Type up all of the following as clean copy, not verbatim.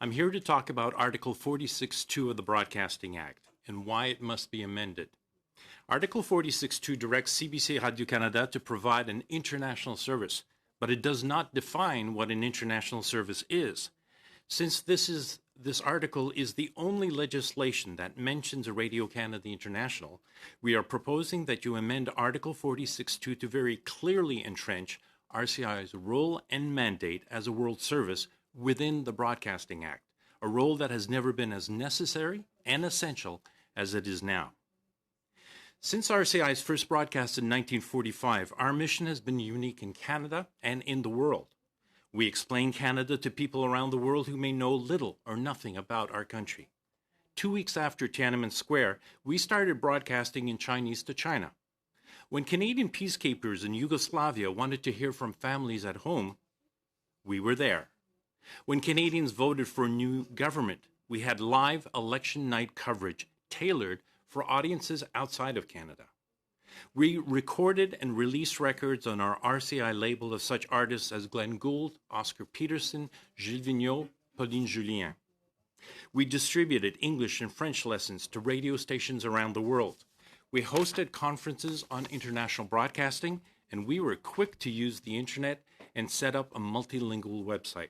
I'm here to talk about Article 46.2 of the Broadcasting Act and why it must be amended. Article 46.2 directs CBC Radio-Canada to provide an international service, but it does not define what an international service is. Since this article is the only legislation that mentions Radio-Canada International, we are proposing that you amend Article 46.2 to very clearly entrench RCI's role and mandate as a world service within the Broadcasting Act, a role that has never been as necessary and essential as it is now. Since RCI's first broadcast in 1945, our mission has been unique in Canada and in the world. We explain Canada to people around the world who may know little or nothing about our country. 2 weeks after Tiananmen Square, we started broadcasting in Chinese to China. When Canadian peacekeepers in Yugoslavia wanted to hear from families at home, we were there. When Canadians voted for a new government, we had live election night coverage tailored for audiences outside of Canada. We recorded and released records on our RCI label of such artists as Glenn Gould, Oscar Peterson, Gilles Vigneault, Pauline Julien. We distributed English and French lessons to radio stations around the world. We hosted conferences on international broadcasting, and we were quick to use the internet and set up a multilingual website.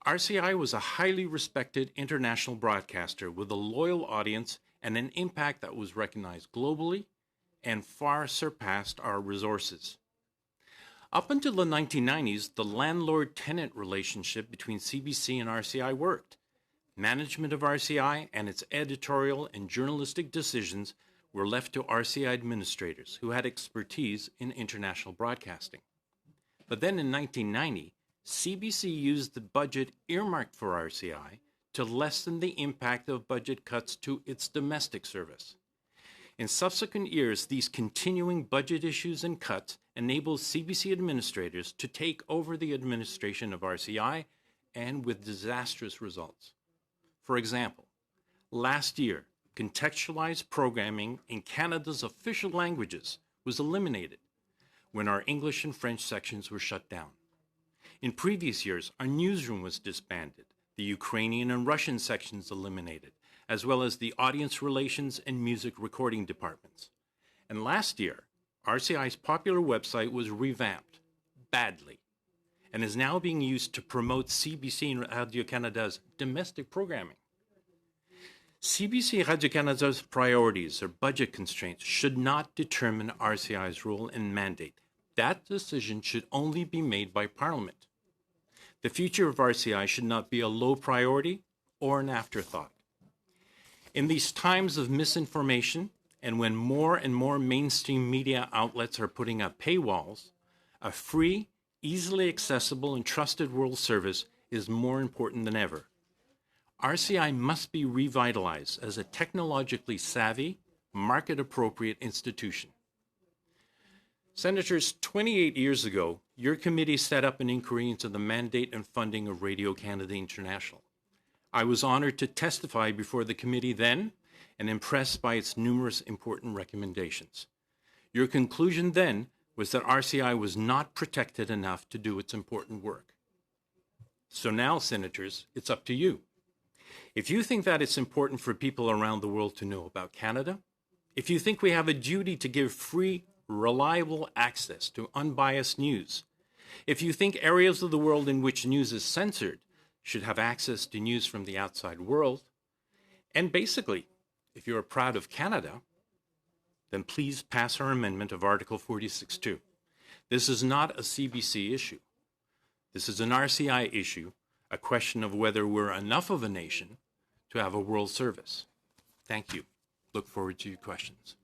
RCI was a highly respected international broadcaster with a loyal audience and an impact that was recognized globally and far surpassed our resources. Up until the 1990s, the landlord-tenant relationship between CBC and RCI worked. Management of RCI and its editorial and journalistic decisions were left to RCI administrators who had expertise in international broadcasting. But then in 1990, CBC used the budget earmarked for RCI to lessen the impact of budget cuts to its domestic service. In subsequent years, these continuing budget issues and cuts enabled CBC administrators to take over the administration of RCI, and with disastrous results. For example, last year, contextualized programming in Canada's official languages was eliminated when our English and French sections were shut down. In previous years, our newsroom was disbanded, the Ukrainian and Russian sections eliminated, as well as the audience relations and music recording departments. And last year, RCI's popular website was revamped, badly, and is now being used to promote CBC and Radio-Canada's domestic programming. CBC Radio-Canada's priorities or budget constraints should not determine RCI's role and mandate. That decision should only be made by Parliament. The future of RCI should not be a low priority or an afterthought. In these times of misinformation, and when more and more mainstream media outlets are putting up paywalls, a free, easily accessible, and trusted world service is more important than ever. RCI must be revitalized as a technologically savvy, market-appropriate institution. Senators, 28 years ago, your committee set up an inquiry into the mandate and funding of Radio-Canada International. I was honored to testify before the committee then and impressed by its numerous important recommendations. Your conclusion then was that RCI was not protected enough to do its important work. So now, Senators, it's up to you. If you think that it's important for people around the world to know about Canada, if you think we have a duty to give free, reliable access to unbiased news, if you think areas of the world in which news is censored should have access to news from the outside world, and basically, if you're proud of Canada, then please pass our amendment of Article 46.2. This is not a CBC issue. This is an RCI issue, a question of whether we're enough of a nation to have a world service. Thank you. Look forward to your questions.